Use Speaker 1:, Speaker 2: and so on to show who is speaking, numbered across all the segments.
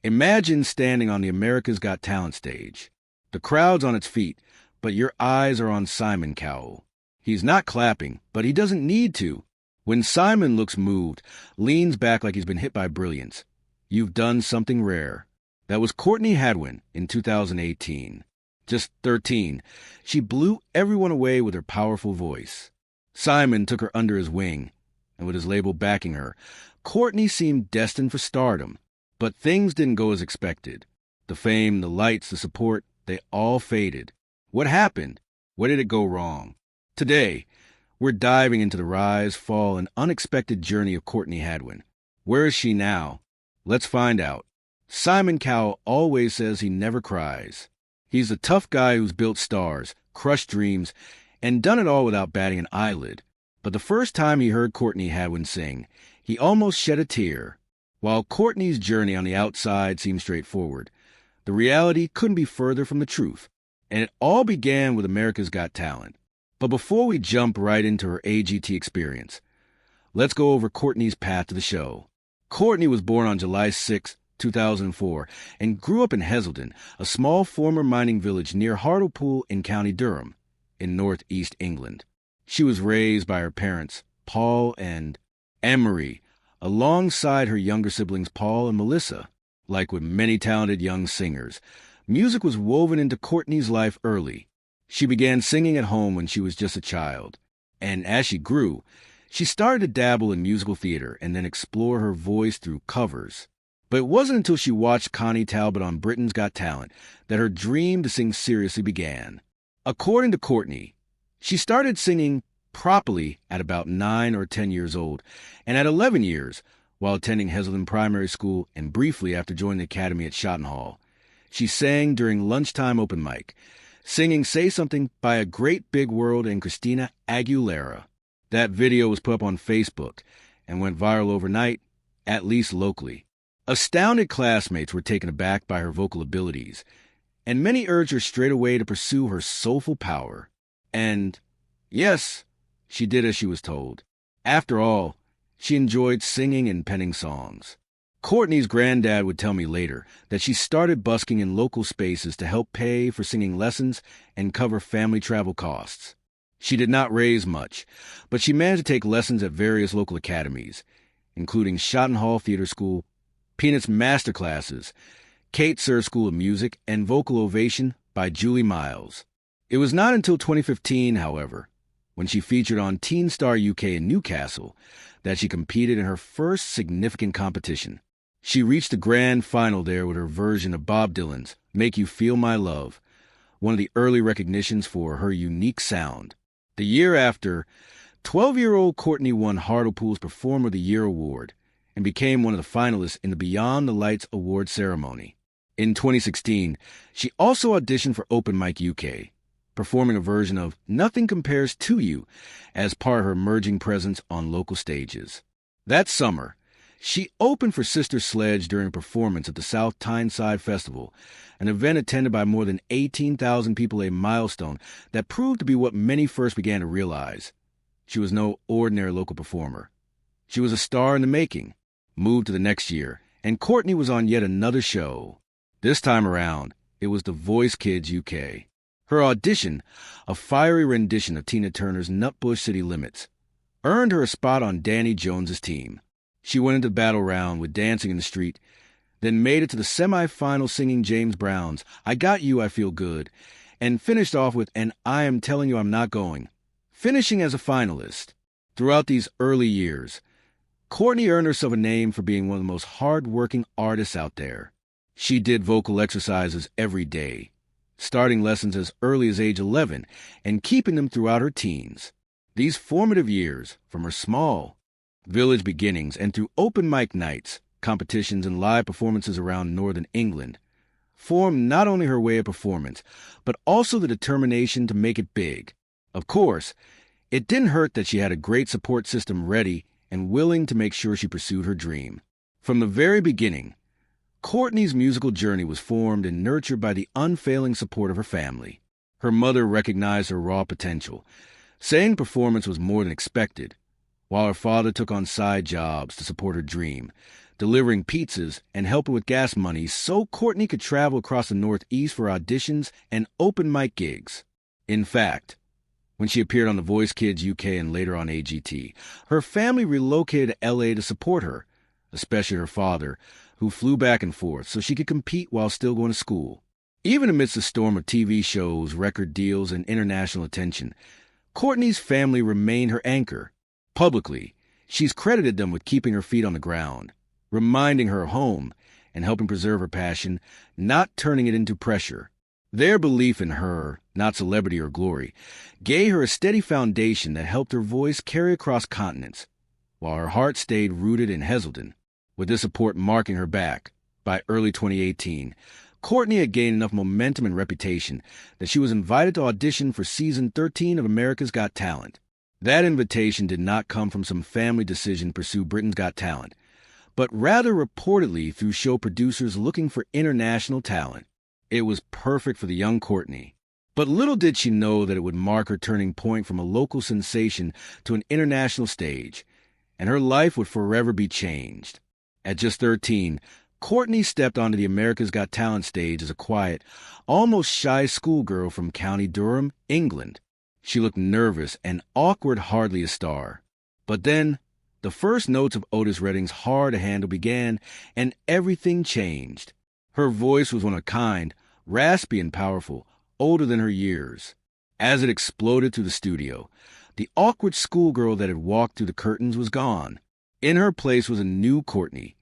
Speaker 1: Imagine standing on the America's Got Talent stage. The crowd's on its feet, but your eyes are on Simon Cowell. He's not clapping, but he doesn't need to. When Simon looks moved, leans back like he's been hit by brilliance, you've done something rare. That was Courtney Hadwin in 2018. Just 13, she blew everyone away with her powerful voice. Simon took her under his wing, and with his label backing her, Courtney seemed destined for stardom. But things didn't go as expected. The fame, the lights, the support, they all faded. What happened? Where did it go wrong? Today, we're diving into the rise, fall, and unexpected journey of Courtney Hadwin. Where is she now? Let's find out. Simon Cowell always says he never cries. He's the tough guy who's built stars, crushed dreams, and done it all without batting an eyelid. But the first time he heard Courtney Hadwin sing, he almost shed a tear. While Courtney's journey on the outside seemed straightforward, the reality couldn't be further from the truth. And it all began with America's Got Talent. But before we jump right into her AGT experience, let's go over Courtney's path to the show. Courtney was born on July 6, 2004, and grew up in Heselden, a small former mining village near Hartlepool in County Durham, in northeast England. She was raised by her parents, Paul and Anne-Marie, alongside her younger siblings Paul and Melissa. Like with many talented young singers, music was woven into Courtney's life early. She began singing at home when she was just a child, and as she grew, she started to dabble in musical theater and then explore her voice through covers. But it wasn't until she watched Connie Talbot on Britain's Got Talent that her dream to sing seriously began. According to Courtney, she started singing properly at about 9 or 10 years old, and at 11 years, while attending Heselden Primary School and briefly after joining the academy at Schottenhall. She sang during lunchtime open mic, singing Say Something by A Great Big World and Christina Aguilera. That video was put up on Facebook and went viral overnight, at least locally. Astounded classmates were taken aback by her vocal abilities, and many urged her straight away to pursue her soulful power. And, yes, she did as she was told. After all, she enjoyed singing and penning songs. Courtney's granddad would tell me later that she started busking in local spaces to help pay for singing lessons and cover family travel costs. She did not raise much, but she managed to take lessons at various local academies, including Schottenhall Theater School, Peanuts Master Classes, Kate Sir School of Music, and Vocal Ovation by Julie Miles. It was not until 2015, however, when she featured on Teen Star UK in Newcastle, that she competed in her first significant competition. She reached the grand final there with her version of Bob Dylan's Make You Feel My Love, one of the early recognitions for her unique sound. The year after, 12-year-old Courtney won Hartlepool's Performer of the Year award and became one of the finalists in the Beyond the Lights award ceremony. In 2016, she also auditioned for Open Mic UK, performing a version of Nothing Compares to You as part of her emerging presence on local stages. That summer, she opened for Sister Sledge during a performance at the South Tyneside Festival, an event attended by more than 18,000 people, a milestone that proved to be what many first began to realize. She was no ordinary local performer. She was a star in the making. Moved to the next year, and Courtney was on yet another show. This time around, it was The Voice Kids UK. Her audition, a fiery rendition of Tina Turner's Nutbush City Limits, earned her a spot on Danny Jones's team. She went into the battle round with Dancing in the Street, then made it to the semi-final singing James Brown's I Got You, I Feel Good, and finished off with And I Am Telling You I'm Not Going, finishing as a finalist. Throughout these early years, Courtney earned herself a name for being one of the most hard-working artists out there. She did vocal exercises every day, starting lessons as early as age 11 and keeping them throughout her teens. These formative years, from her small village beginnings and through open mic nights, competitions, and live performances around northern England, formed not only her way of performance, but also the determination to make it big. Of course, it didn't hurt that she had a great support system ready and willing to make sure she pursued her dream. From the very beginning, Courtney's musical journey was formed and nurtured by the unfailing support of her family. Her mother recognized her raw potential, saying performance was more than expected, while her father took on side jobs to support her dream, delivering pizzas and helping with gas money so Courtney could travel across the Northeast for auditions and open mic gigs. In fact, when she appeared on The Voice Kids UK and later on AGT, her family relocated to LA to support her, especially her father, who flew back and forth so she could compete while still going to school. Even amidst a storm of TV shows, record deals, and international attention, Courtney's family remained her anchor. Publicly, she's credited them with keeping her feet on the ground, reminding her of home, and helping preserve her passion, not turning it into pressure. Their belief in her, not celebrity or glory, gave her a steady foundation that helped her voice carry across continents, while her heart stayed rooted in Heselden, with this support marking her back. By early 2018, Courtney had gained enough momentum and reputation that she was invited to audition for Season 13 of America's Got Talent. That invitation did not come from some family decision to pursue Britain's Got Talent, but rather reportedly through show producers looking for international talent. It was perfect for the young Courtney. But little did she know that it would mark her turning point from a local sensation to an international stage, and her life would forever be changed. At just 13, Courtney stepped onto the America's Got Talent stage as a quiet, almost shy schoolgirl from County Durham, England. She looked nervous and awkward, hardly a star. But then, the first notes of Otis Redding's Hard to Handle began, and everything changed. Her voice was one of a kind, raspy and powerful, older than her years. As it exploded through the studio, the awkward schoolgirl that had walked through the curtains was gone. In her place was a new Courtney.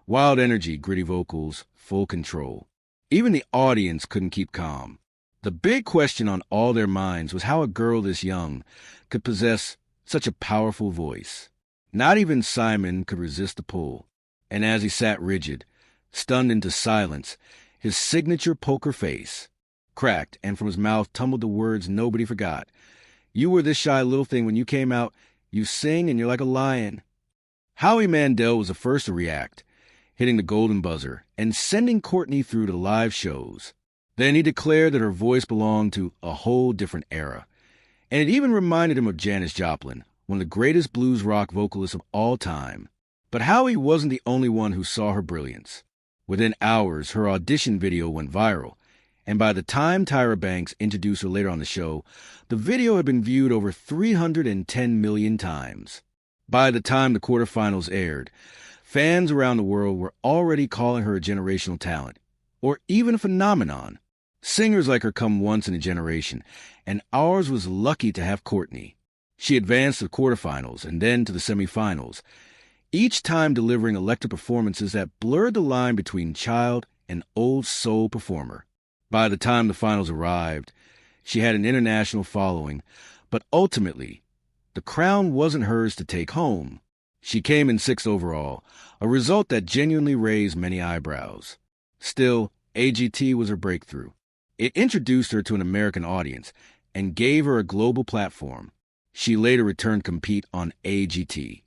Speaker 1: Wild energy, gritty vocals, full control. Even the audience couldn't keep calm. The big question on all their minds was how a girl this young could possess such a powerful voice. Not even Simon could resist the pull. And as he sat rigid, stunned into silence, his signature poker face cracked, and from his mouth tumbled the words nobody forgot. "You were this shy little thing when you came out. You sing and you're like a lion." Howie Mandel was the first to react, hitting the golden buzzer and sending Courtney through to live shows. Then he declared that her voice belonged to a whole different era. And it even reminded him of Janis Joplin, one of the greatest blues rock vocalists of all time. But Howie wasn't the only one who saw her brilliance. Within hours, her audition video went viral, and by the time Tyra Banks introduced her later on the show, the video had been viewed over 310 million times. By the time the quarterfinals aired, fans around the world were already calling her a generational talent, or even a phenomenon. Singers like her come once in a generation, and ours was lucky to have Courtney. She advanced to the quarterfinals and then to the semifinals, each time delivering electric performances that blurred the line between child and old soul performer. By the time the finals arrived, she had an international following, but ultimately, the crown wasn't hers to take home. She came in 6th overall, a result that genuinely raised many eyebrows. Still, AGT was her breakthrough. It introduced her to an American audience and gave her a global platform. She later returned to compete on AGT,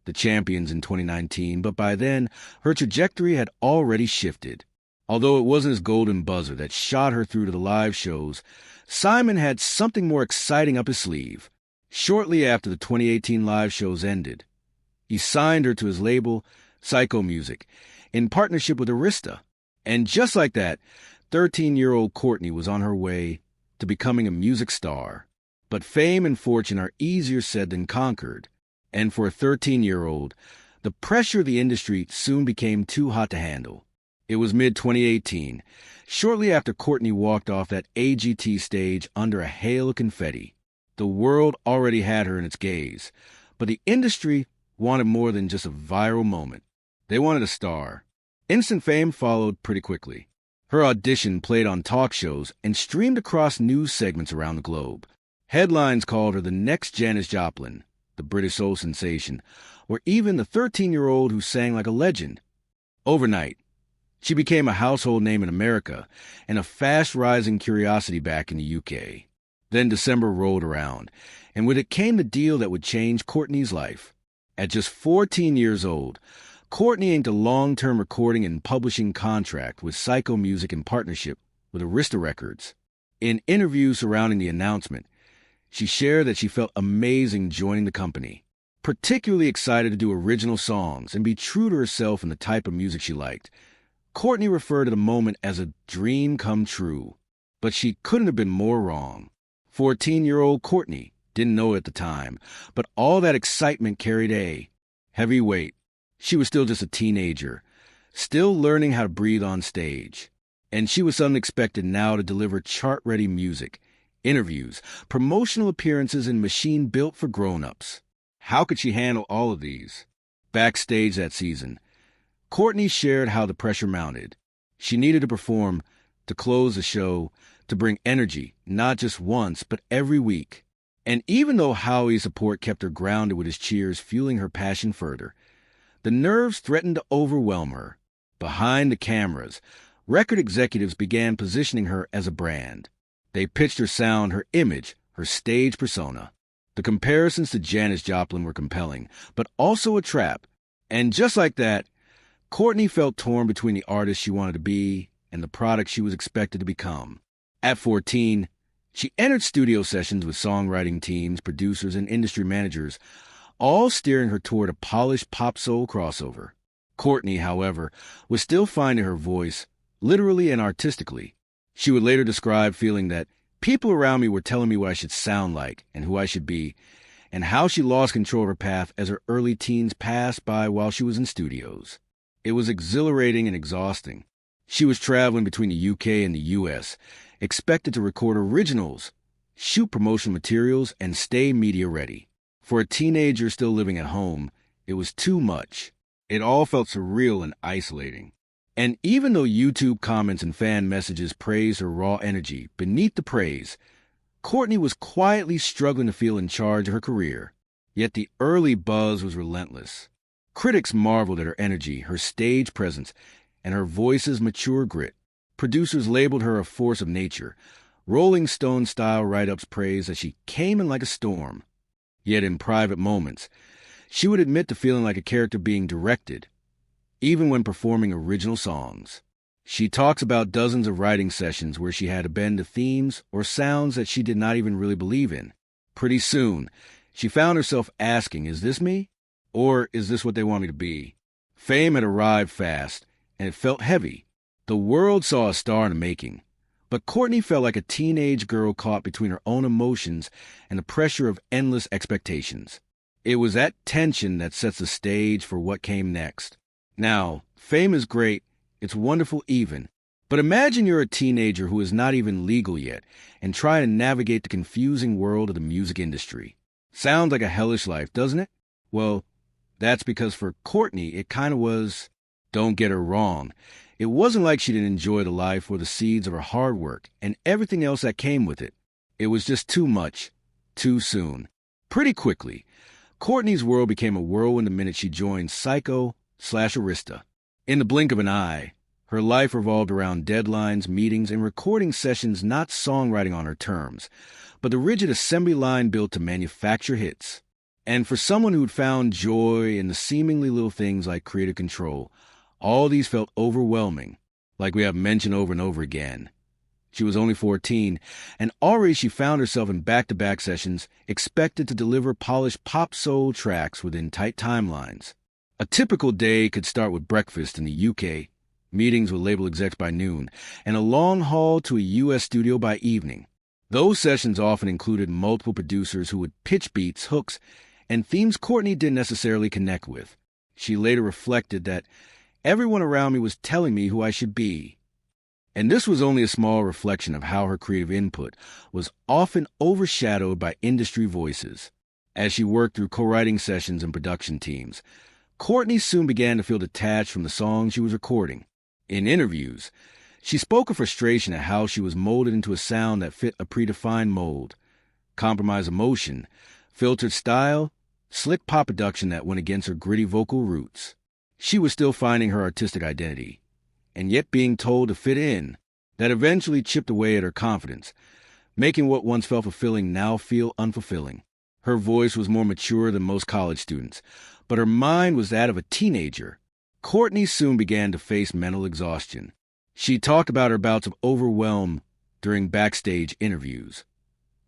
Speaker 1: the champions in 2019, but by then, her trajectory had already shifted. Although it wasn't his golden buzzer that shot her through to the live shows, Simon had something more exciting up his sleeve. Shortly after the 2018 live shows ended, he signed her to his label, Psycho Music, in partnership with Arista. And just like that, 13-year-old Courtney was on her way to becoming a music star. But fame and fortune are easier said than conquered. And for a 13-year-old, the pressure of the industry soon became too hot to handle. It was mid-2018, shortly after Courtney walked off that AGT stage under a hail of confetti. The world already had her in its gaze, but the industry wanted more than just a viral moment. They wanted a star. Instant fame followed pretty quickly. Her audition played on talk shows and streamed across news segments around the globe. Headlines called her the next Janis Joplin, the British soul sensation, or even the 13-year-old who sang like a legend. Overnight, she became a household name in America and a fast-rising curiosity back in the UK. Then December rolled around, and with it came the deal that would change Courtney's life. At just 14 years old, Courtney inked a long-term recording and publishing contract with Psycho Music in partnership with Arista Records. In interviews surrounding the announcement, she shared that she felt amazing joining the company. particularly excited to do original songs and be true to herself and the type of music she liked. Courtney referred to the moment as a dream come true, but she couldn't have been more wrong. 14-year-old Courtney didn't know it at the time, but all that excitement carried a heavy weight. She was still just a teenager, still learning how to breathe on stage. And she was suddenly expected now to deliver chart-ready music, interviews, promotional appearances, and machine built for grown-ups. How could she handle all of these? Backstage that season, Courtney shared how the pressure mounted. She needed to perform, to close the show, to bring energy, not just once, but every week. And even though Howie's support kept her grounded with his cheers fueling her passion further, the nerves threatened to overwhelm her. Behind the cameras, record executives began positioning her as a brand. They pitched her sound, her image, her stage persona. The comparisons to Janis Joplin were compelling, but also a trap. And just like that, Courtney felt torn between the artist she wanted to be and the product she was expected to become. At 14, she entered studio sessions with songwriting teams, producers, and industry managers, all steering her toward a polished pop-soul crossover. Courtney, however, was still finding her voice, literally and artistically. She would later describe feeling that people around me were telling me what I should sound like and who I should be, and how she lost control of her path as her early teens passed by while she was in studios. It was exhilarating and exhausting. She was traveling between the UK and the US, expected to record originals, shoot promotional materials, and stay media ready. For a teenager still living at home, it was too much. It all felt surreal and isolating. And even though YouTube comments and fan messages praised her raw energy, beneath the praise, Courtney was quietly struggling to feel in charge of her career. Yet the early buzz was relentless. Critics marveled at her energy, her stage presence, and her voice's mature grit. Producers labeled her a force of nature. Rolling Stone-style write-ups praised that she came in like a storm. Yet in private moments, she would admit to feeling like a character being directed, even when performing original songs. She talks about dozens of writing sessions where she had to bend to themes or sounds that she did not even really believe in. Pretty soon, she found herself asking, is this me? Or is this what they want me to be? Fame had arrived fast, and it felt heavy. The world saw a star in the making. But Courtney felt like a teenage girl caught between her own emotions and the pressure of endless expectations. It was that tension that sets the stage for what came next. Now, fame is great, it's wonderful even, but imagine you're a teenager who is not even legal yet and trying to navigate the confusing world of the music industry. Sounds like a hellish life, doesn't it? Well, that's because for Courtney, it kind of was. Don't get her wrong. It wasn't like she didn't enjoy the life or the seeds of her hard work and everything else that came with it. It was just too much, too soon. Pretty quickly, Courtney's world became a whirlwind the minute she joined Psycho/Arista. In the blink of an eye, her life revolved around deadlines, meetings, and recording sessions, not songwriting on her terms, but the rigid assembly line built to manufacture hits. And for someone who'd found joy in the seemingly little things like creative control, all these felt overwhelming, like we have mentioned over and over again. She was only 14, and already she found herself in back-to-back sessions, expected to deliver polished pop-soul tracks within tight timelines. A typical day could start with breakfast in the UK, meetings with label execs by noon, and a long haul to a US studio by evening. Those sessions often included multiple producers who would pitch beats, hooks, and themes Courtney didn't necessarily connect with. She later reflected that everyone around me was telling me who I should be. And this was only a small reflection of how her creative input was often overshadowed by industry voices. As she worked through co-writing sessions and production teams, Courtney soon began to feel detached from the songs she was recording. In interviews, she spoke of frustration at how she was molded into a sound that fit a predefined mold. Compromised emotion, filtered style, slick pop production that went against her gritty vocal roots. She was still finding her artistic identity, and yet being told to fit in, that eventually chipped away at her confidence, making what once felt fulfilling now feel unfulfilling. Her voice was more mature than most college students, but her mind was that of a teenager. Courtney soon began to face mental exhaustion. She talked about her bouts of overwhelm during backstage interviews.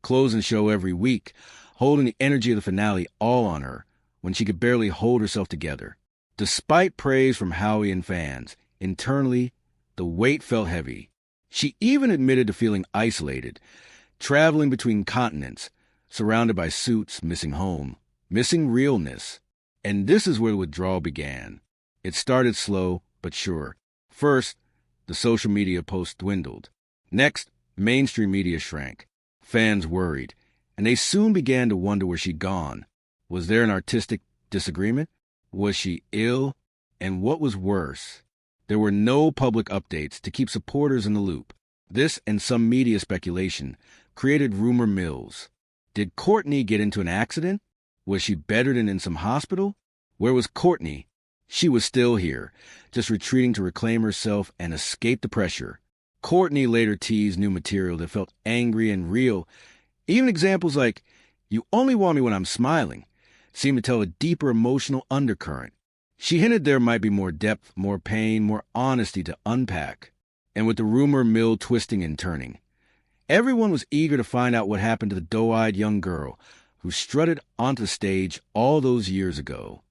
Speaker 1: Closing the show every week, holding the energy of the finale all on her, when she could barely hold herself together. Despite praise from Howie and fans, internally, the weight felt heavy. She even admitted to feeling isolated, traveling between continents, surrounded by suits, missing home, missing realness. And this is where the withdrawal began. It started slow, but sure. First, the social media posts dwindled. Next, mainstream media shrank. Fans worried, and they soon began to wonder where she'd gone. Was there an artistic disagreement? Was she ill? And what was worse, there were no public updates to keep supporters in the loop. This and some media speculation created rumor mills. Did Courtney get into an accident? Was she bedded in some hospital? Where was Courtney? She was still here, just retreating to reclaim herself and escape the pressure. Courtney later teased new material that felt angry and real. Even examples like, "You only want me when I'm smiling," seemed to tell a deeper emotional undercurrent. She hinted there might be more depth, more pain, more honesty to unpack. And with the rumor mill twisting and turning, everyone was eager to find out what happened to the doe-eyed young girl who strutted onto the stage all those years ago.